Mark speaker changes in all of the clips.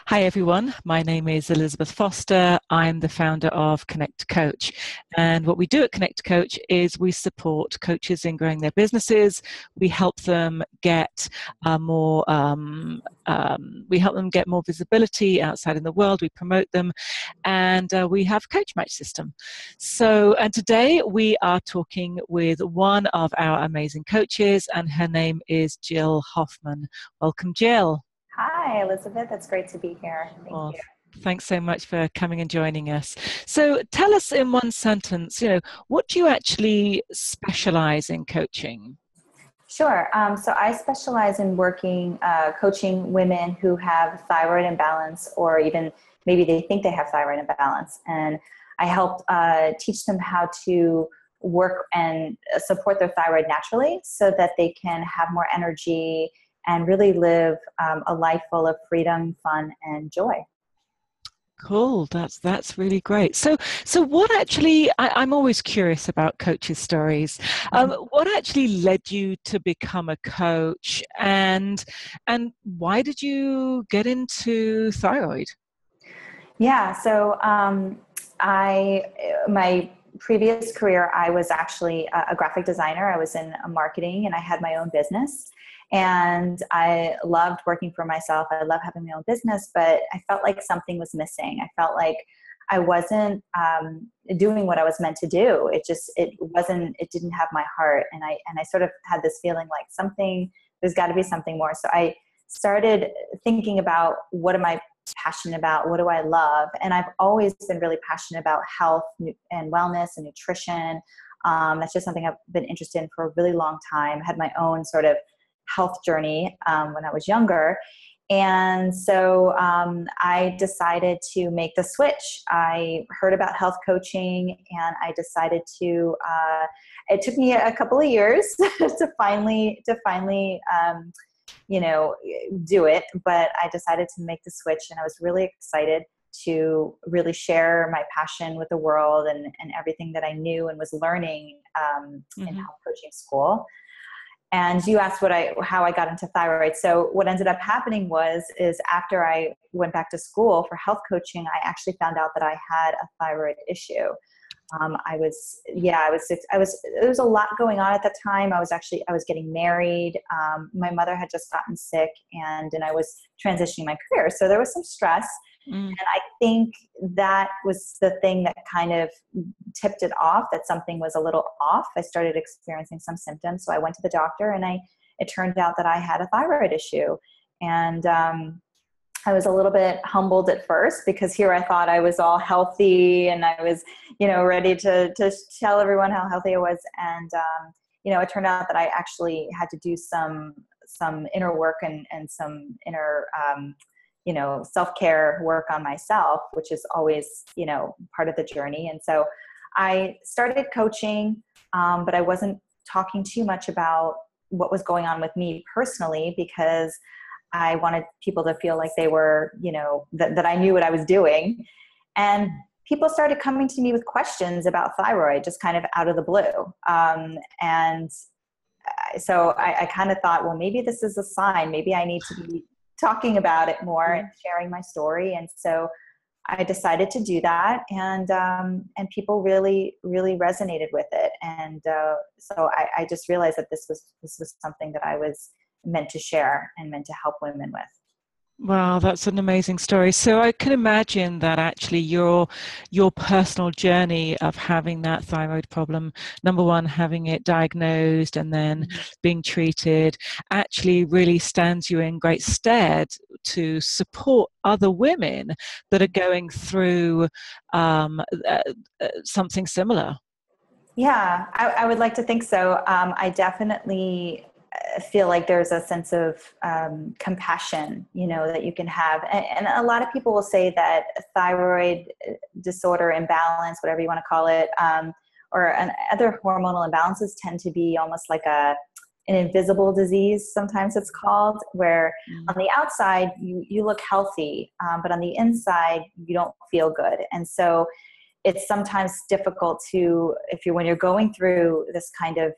Speaker 1: Hi everyone, my name is Elizabeth Foster. I'm the founder of Connect Coach. And what we do at Connect Coach is we support coaches in growing their businesses. We help them get more visibility outside in the world. We promote them, and we have a coach match system. And today we are talking with one of our amazing coaches, and her name is Jill Hoffman. Welcome, Jill.
Speaker 2: Hi, Elizabeth. It's great to be here. Thank you.
Speaker 1: Thanks so much for coming and joining us. So tell us in one sentence, what do you actually specialize in coaching?
Speaker 2: Sure. So I specialize in coaching women who have thyroid imbalance, or even maybe they think they have thyroid imbalance. And I help teach them how to work and support their thyroid naturally so that they can have more energy and really live a life full of freedom, fun, and joy.
Speaker 1: Cool. That's really great. So what actually, I'm always curious about coaches' stories. What actually led you to become a coach, and why did you get into thyroid?
Speaker 2: Yeah. So my previous career, I was actually a graphic designer. I was in marketing, and I had my own business. And I loved working for myself. I love having my own business, but I felt like something was missing. I felt like I wasn't doing what I was meant to do. It didn't have my heart. And I sort of had this feeling like there's got to be something more. So I started thinking about, what am I passionate about? What do I love? And I've always been really passionate about health and wellness and nutrition. That's just something I've been interested in for a really long time. I had my own sort of health journey when I was younger. And so I decided to make the switch. I heard about health coaching, and I decided to, it took me a couple of years to finally do it, but I decided to make the switch, and I was really excited to really share my passion with the world and everything that I knew and was learning in health coaching school. And you asked how I got into thyroid. So what ended up happening is after I went back to school for health coaching, I actually found out that I had a thyroid issue. There was a lot going on at that time. I was getting married. My mother had just gotten sick, and I was transitioning my career. So there was some stress. And I think that was the thing that kind of tipped it off, that something was a little off. I started experiencing some symptoms. So I went to the doctor, and it turned out that I had a thyroid issue. And I was a little bit humbled at first, because here I thought I was all healthy, and I was, ready to tell everyone how healthy I was. And, it turned out that I actually had to do some inner work and some inner, self-care work on myself, which is always, part of the journey. And so I started coaching, but I wasn't talking too much about what was going on with me personally, because I wanted people to feel like they were, that I knew what I was doing. And people started coming to me with questions about thyroid, just kind of out of the blue. So I kind of thought, well, maybe this is a sign. Maybe I need to be talking about it more and sharing my story. And so I decided to do that, and people really, really resonated with it. And so I just realized that this was something that I was meant to share and meant to help women with.
Speaker 1: Wow, that's an amazing story. So I can imagine that actually your personal journey of having that thyroid problem, number one, having it diagnosed and then being treated, actually really stands you in great stead to support other women that are going through something similar.
Speaker 2: Yeah, I would like to think so. I definitely feel like there's a sense of compassion, that you can have. And a lot of people will say that thyroid disorder, imbalance, whatever you want to call it, or other hormonal imbalances tend to be almost like an invisible disease, sometimes it's called, where on the outside you look healthy, but on the inside you don't feel good. And so it's sometimes difficult when you're going through this kind of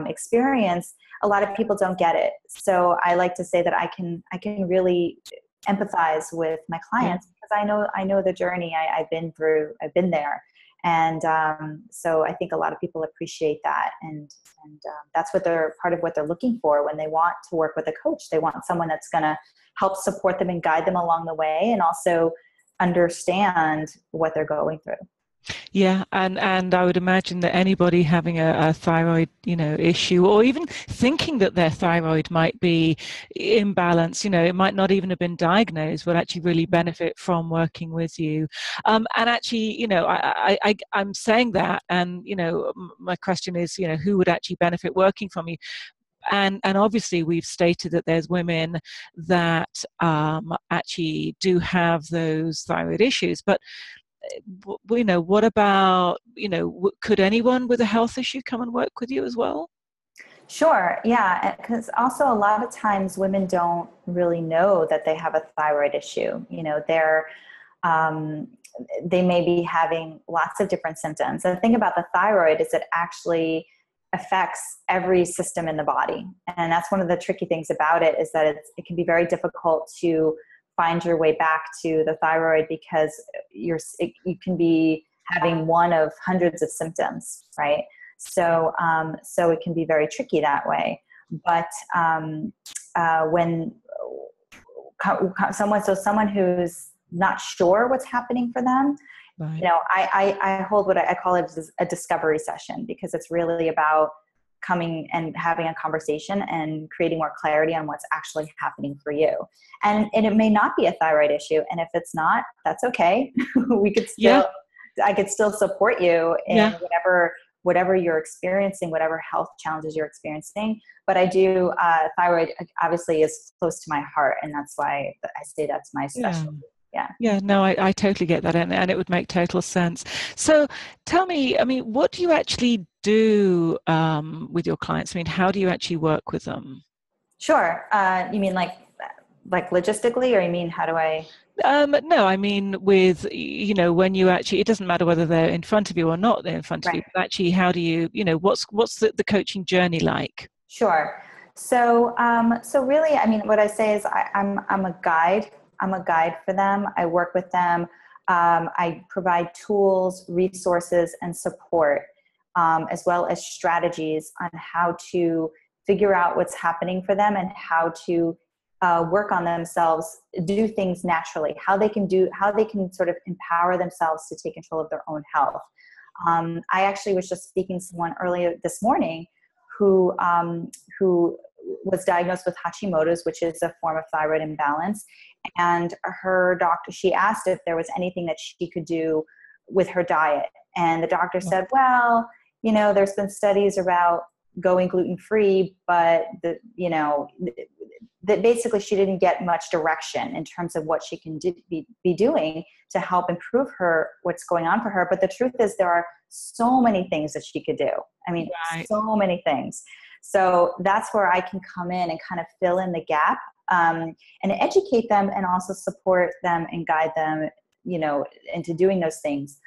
Speaker 2: experience, a lot of people don't get it. So I like to say that I can really empathize with my clients because I know the journey I've been through. I've been there. And so I think a lot of people appreciate that. And that's what part of what they're looking for when they want to work with a coach. They want someone that's going to help support them and guide them along the way, and also understand what they're going through.
Speaker 1: Yeah, and I would imagine that anybody having a thyroid, issue, or even thinking that their thyroid might be imbalanced, it might not even have been diagnosed, would actually really benefit from working with you. And actually, I'm saying that, and my question is, who would actually benefit working from you? And obviously we've stated that there's women that actually do have those thyroid issues, but what about, could anyone with a health issue come and work with you as well?
Speaker 2: Sure. Yeah. Because also a lot of times women don't really know that they have a thyroid issue. They may be having lots of different symptoms. And the thing about the thyroid is it actually affects every system in the body. And that's one of the tricky things about it, is that it can be very difficult to find your way back to the thyroid, because you can be having one of hundreds of symptoms, right? So it can be very tricky that way. But when someone who's not sure what's happening for them,
Speaker 1: right.
Speaker 2: I hold what I call it a discovery session, because it's really about coming and having a conversation and creating more clarity on what's actually happening for you. And it may not be a thyroid issue. And if it's not, that's okay. I could still support you in whatever you're experiencing, whatever health challenges you're experiencing. But I do, thyroid obviously is close to my heart. And that's why I say that's my specialty.
Speaker 1: Yeah, no, I totally get that, and it would make total sense. So tell me, what do you actually do with your clients? How do you actually work with them?
Speaker 2: Sure. You mean like logistically, or you mean how do I?
Speaker 1: No, I mean with, when you actually, it doesn't matter whether they're in front of you or not they're in front of you, but actually how do you, what's the coaching journey like?
Speaker 2: Sure. So really, what I say is I'm a guide. I'm a guide for them. I work with them. I provide tools, resources, and support, as well as strategies on how to figure out what's happening for them and how to work on themselves, do things naturally, how they can sort of empower themselves to take control of their own health. I actually was just speaking to someone earlier this morning who was diagnosed with Hashimoto's, which is a form of thyroid imbalance. And her doctor, she asked if there was anything that she could do with her diet. And the doctor said, well, there's been studies about going gluten-free, but that basically she didn't get much direction in terms of what she can be doing to help improve what's going on for her. But the truth is there are so many things that she could do. So many things. So that's where I can come in and kind of fill in the gap, and educate them, and also support them and guide them, into doing those things.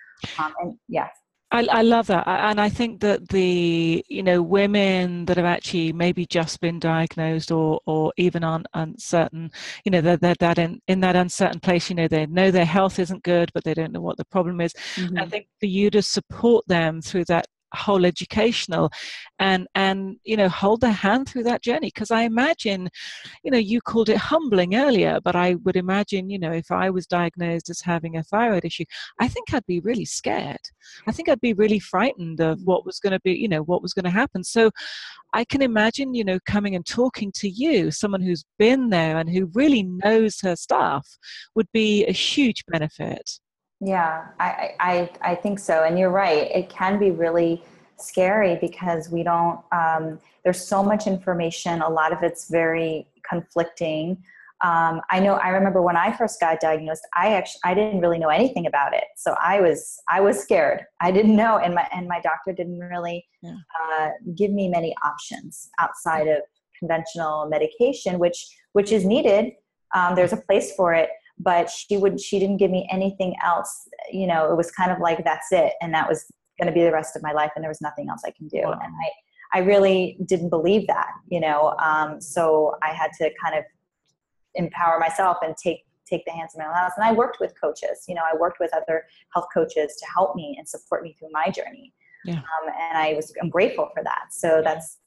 Speaker 1: I love that. And I think that the, women that have actually maybe just been diagnosed or even on uncertain, they're that in that uncertain place, they know their health isn't good, but they don't know what the problem is. Mm-hmm. I think for you to support them through that whole educational and hold their hand through that journey, because I imagine, you called it humbling earlier, but I would imagine, if I was diagnosed as having a thyroid issue, I think I'd be really scared. I think I'd be really frightened of what was going to be, what was going to happen. So I can imagine, coming and talking to you, someone who's been there and who really knows her stuff, would be a huge benefit.
Speaker 2: Yeah, I think so. And you're right. It can be really scary because we don't, there's so much information. A lot of it's very conflicting. I remember when I first got diagnosed, I didn't really know anything about it. So I was scared. I didn't know. And my doctor didn't really give me many options outside of conventional medication, which is needed. There's a place for it. But she didn't give me anything else. It was kind of like, that's it. And that was going to be the rest of my life. And there was nothing else I can do. Wow. And I really didn't believe that, so I had to kind of empower myself and take the hands of my own house. And I worked with coaches, you know, I worked with other health coaches to help me and support me through my journey.
Speaker 1: Yeah.
Speaker 2: And I'm grateful for that. So that's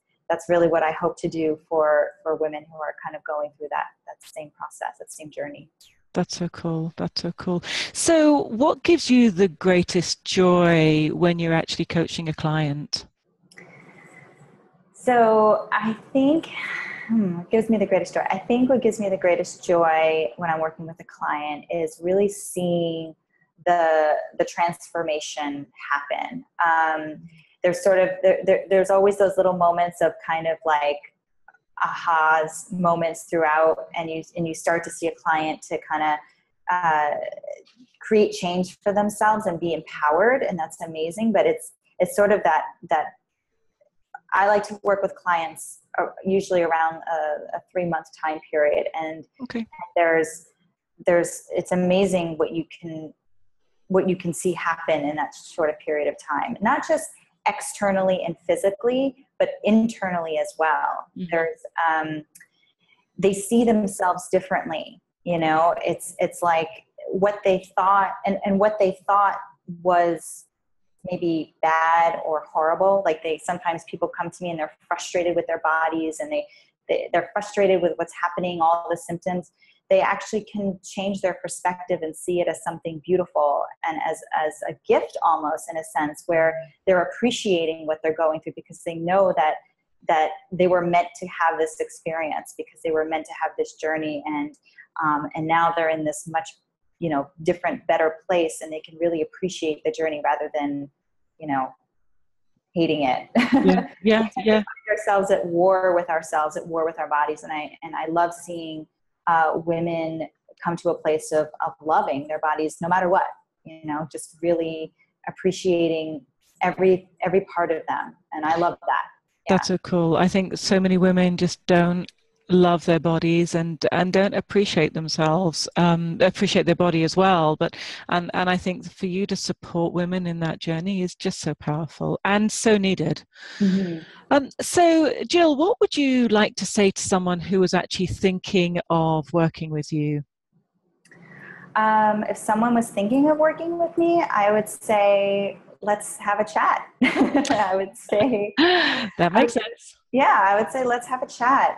Speaker 2: really what I hope to do for women who are kind of going through that same process, that same journey.
Speaker 1: That's so cool. That's so cool. So what gives you the greatest joy when you're actually coaching a client?
Speaker 2: So I think what gives me the greatest joy? I think what gives me the greatest joy when I'm working with a client is really seeing the transformation happen. There's always those little moments of kind of like ahas moments throughout, and you start to see a client to kind of create change for themselves and be empowered, and that's amazing. But it's sort of that I like to work with clients usually around a 3-month time period, and
Speaker 1: okay.
Speaker 2: there's it's amazing what you can see happen in that short a period of time, not just externally and physically, but internally as well. Mm-hmm. There's they see themselves differently. You know, it's like what they thought and what they thought was maybe bad or horrible. Like sometimes people come to me and they're frustrated with their bodies, and they're frustrated with what's happening, all the symptoms. They actually can change their perspective and see it as something beautiful and as a gift almost, in a sense, where they're appreciating what they're going through because they know that they were meant to have this experience, because they were meant to have this journey, and now they're in this much, you know, different, better place, and they can really appreciate the journey rather than, you know, hating it.
Speaker 1: Yeah.
Speaker 2: We find ourselves at war with ourselves, at war with our bodies, and I love seeing women come to a place of loving their bodies no matter what, you know, just really appreciating every part of them, and I love that. Yeah.
Speaker 1: That's so cool. I think so many women just don't love their bodies and don't appreciate themselves, appreciate their body as well. But and I think for you to support women in that journey is just so powerful and so needed. Mm-hmm. So Jill, what would you like to say to someone who was actually thinking of working with you?
Speaker 2: If someone was thinking of working with me, I would say, let's have a chat. I would say
Speaker 1: that makes sense.
Speaker 2: Yeah, I would say let's have a chat.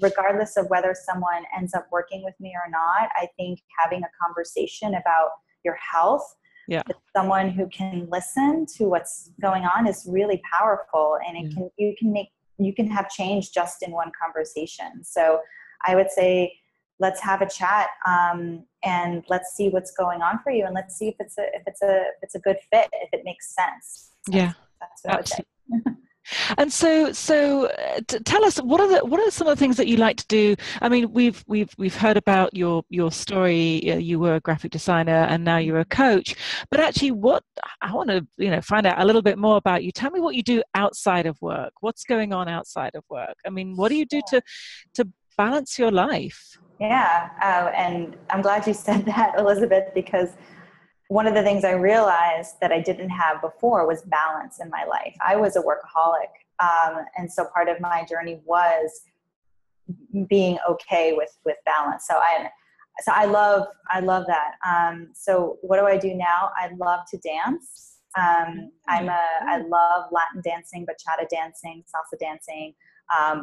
Speaker 2: Regardless of whether someone ends up working with me or not, I think having a conversation about your health with someone who can listen to what's going on is really powerful, and you can have change just in one conversation. So I would say, let's have a chat, and let's see what's going on for you, and let's see if it's a good fit, if it makes sense. That's what I would say.
Speaker 1: And so tell us, what are some of the things that you like to do? I mean, we've heard about your story. You were a graphic designer and now you're a coach. But actually, I want to find out a little bit more about you. Tell me what you do outside of work. What's going on outside of work? I mean, what do you do to balance your life?
Speaker 2: Yeah, and I'm glad you said that, Elizabeth, because one of the things I realized that I didn't have before was balance in my life. I was a workaholic. And so part of my journey was being okay with balance. So I love that. So what do I do now? I love to dance. I love Latin dancing, bachata dancing, salsa dancing.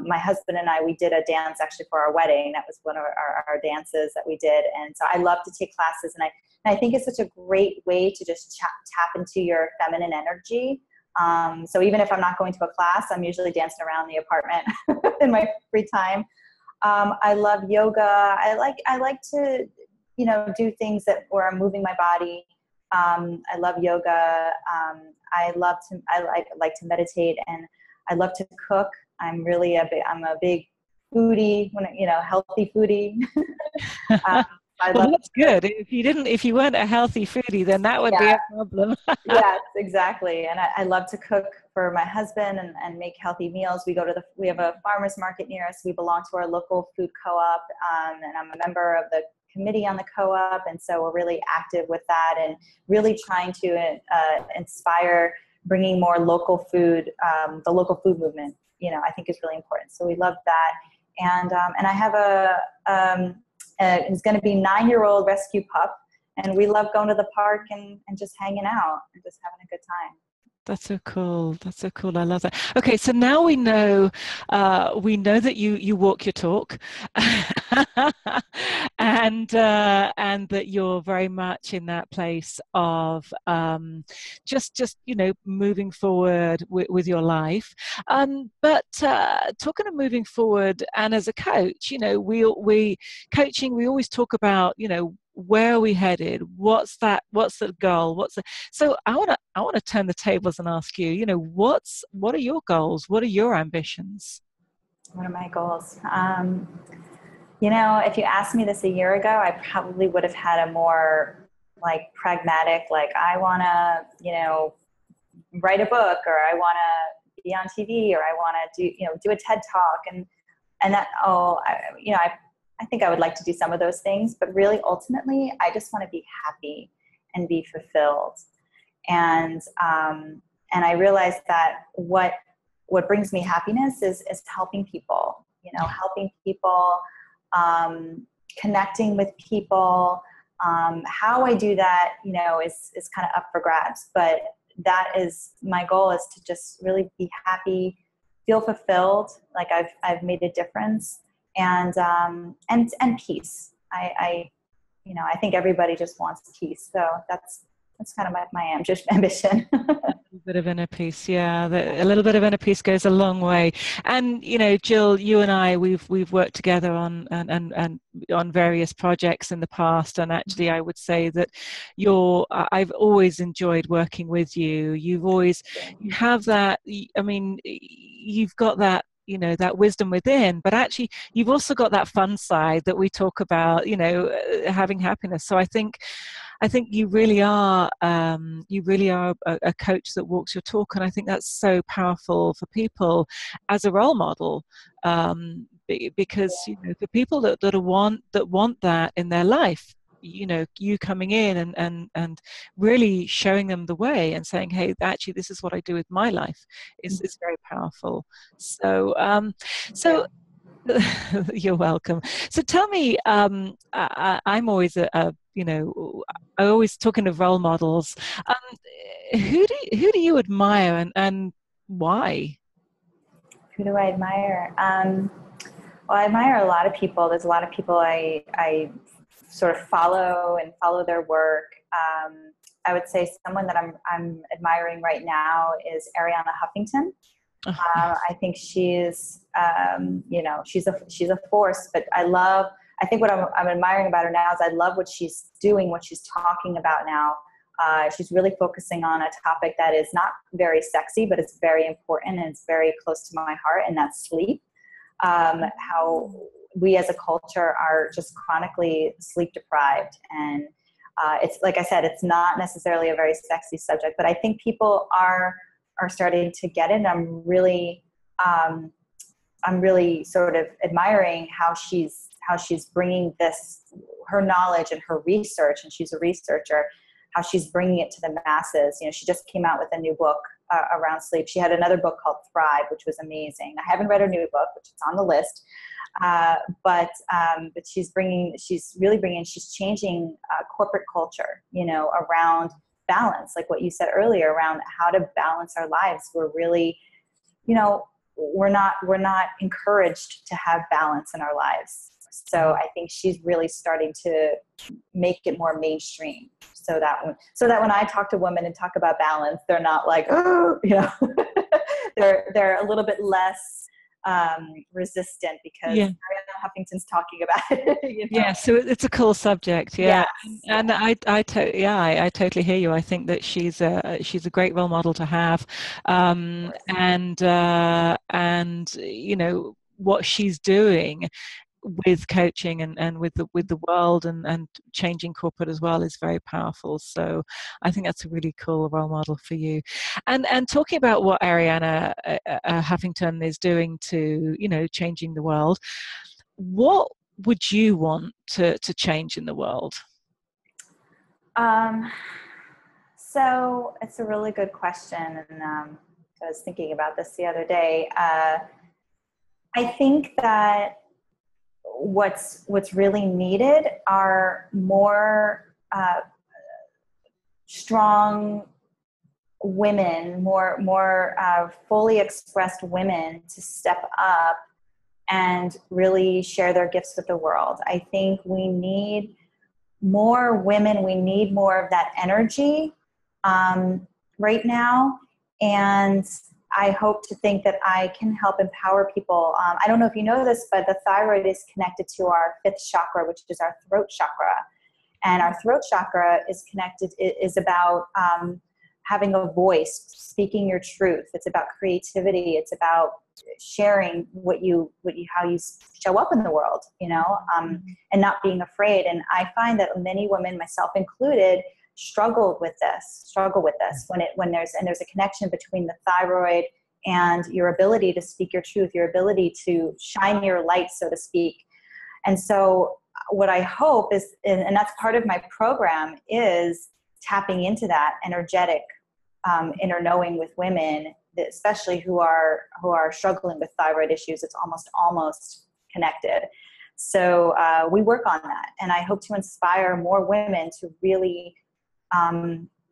Speaker 2: My husband and I, we did a dance actually for our wedding. That was one of our dances that we did. And so I love to take classes, and I think it's such a great way to just tap into your feminine energy. So even if I'm not going to a class, I'm usually dancing around the apartment in my free time. I love yoga. I like to, do things where I'm moving my body. I love yoga. I like to meditate, and I love to cook. I'm a big foodie, healthy foodie.
Speaker 1: Well, that's good. If you weren't a healthy foodie, then that would be a problem.
Speaker 2: Yes, exactly. And I love to cook for my husband and make healthy meals. We have a farmer's market near us. We belong to our local food co-op, and I'm a member of the committee on the co-op. And so we're really active with that and really trying to inspire bringing more local food, the local food movement, I think is really important. So we love that. And I have it's going to be 9-year-old rescue pup, and we love going to the park and just hanging out and just having a good time.
Speaker 1: That's so cool. That's so cool. I love that. Okay, so now we know that you walk your talk, and that you're very much in that place of just moving forward with your life. But talking of moving forward, and as a coach, we coaching. We always talk about where are we headed? What's the goal? So I want to turn the tables and ask you, what are your goals? What are your ambitions?
Speaker 2: What are my goals? If you asked me this a year ago, I probably would have had a more pragmatic, I want to, write a book, or I want to be on TV, or I want to do a TED talk. And that, I think I would like to do some of those things, but really ultimately I just want to be happy and be fulfilled. And I realized that what brings me happiness is helping people, helping people, connecting with people. How I do that, is kind of up for grabs, but that is my goal, is to just really be happy, feel fulfilled, like I've made a difference, and peace. I think everybody just wants peace. So that's kind of my ambition.
Speaker 1: A bit of inner peace, yeah. A little bit of inner peace goes a long way. And Jill, you and I, we've worked together on and on various projects in the past. And actually, I would say that I've always enjoyed working with you. You have that. I mean, you've got that. That wisdom within, but actually you've also got that fun side that we talk about, having happiness. So I think you really are a coach that walks your talk, and I think that's so powerful for people as a role model, because for people that want that in their life, you coming in and really showing them the way and saying, hey, actually this is what I do with my life is very powerful. So you're welcome. So tell me, I'm always I always talking of role models. Who do you admire, and why?
Speaker 2: Who do I admire? Well, I admire a lot of people. There's a lot of people I sort of follow their work. I would say someone that I'm admiring right now is Arianna Huffington. I think she's she's a force, but I think what I'm admiring about her now is I love what she's doing, what she's talking about now. She's really focusing on a topic that is not very sexy, but it's very important and it's very close to my heart, and that's sleep. How we as a culture are just chronically sleep deprived. And it's, like I said, it's not necessarily a very sexy subject, but I think people are starting to get it. And I'm really sort of admiring how she's bringing her knowledge and her research, and she's a researcher, how she's bringing it to the masses. She just came out with a new book around sleep. She had another book called Thrive, which was amazing. I haven't read her new book, which is on the list. But she's changing corporate culture, around balance, like what you said earlier, around how to balance our lives. We're really, we're not encouraged to have balance in our lives. So I think she's really starting to make it more mainstream, so that when I talk to women and talk about balance, they're not like, oh, they're a little bit less resistant, because Arianna Huffington's talking about it.
Speaker 1: Yeah, so it's a cool subject. Yeah,
Speaker 2: yes.
Speaker 1: And I totally hear you. I think that she's a great role model to have, and what she's doing with coaching and with the world and changing corporate as well is very powerful. So I think that's a really cool role model for you. And talking about what Arianna Huffington is doing to changing the world, what would you want to change in the world?
Speaker 2: So it's a really good question, and I was thinking about this the other day. I think that what's really needed are more strong women, more fully expressed women to step up and really share their gifts with the world. I think we need more women. We need more of that energy right now. And I hope to think that I can help empower people. I don't know if you know this, but the thyroid is connected to our fifth chakra, which is our throat chakra. And our throat chakra is about having a voice, speaking your truth. It's about creativity. It's about sharing how you show up in the world, and not being afraid. And I find that many women, myself included, struggle with this when there's a connection between the thyroid and your ability to speak your truth, your ability to shine your light, so to speak. And so what I hope is, and that's part of my program, is tapping into that energetic inner knowing with women, especially who are struggling with thyroid issues. It's almost connected. So we work on that, and I hope to inspire more women to really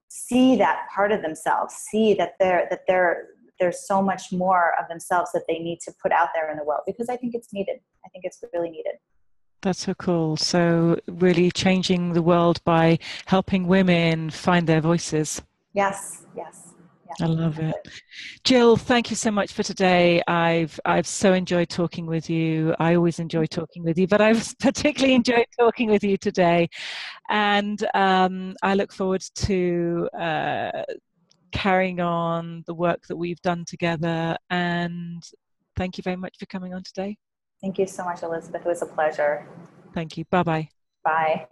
Speaker 2: see that part of themselves, see that there's so much more of themselves that they need to put out there in the world, because I think it's needed. I think it's really needed.
Speaker 1: That's so cool. So really changing the world by helping women find their voices.
Speaker 2: Yes.
Speaker 1: I love it. Jill, thank you so much for today. I've so enjoyed talking with you. I always enjoy talking with you, but I've particularly enjoyed talking with you today. And I look forward to carrying on the work that we've done together. And thank you very much for coming on today.
Speaker 2: Thank you so much, Elizabeth. It was a pleasure.
Speaker 1: Thank you. Bye-bye.
Speaker 2: Bye.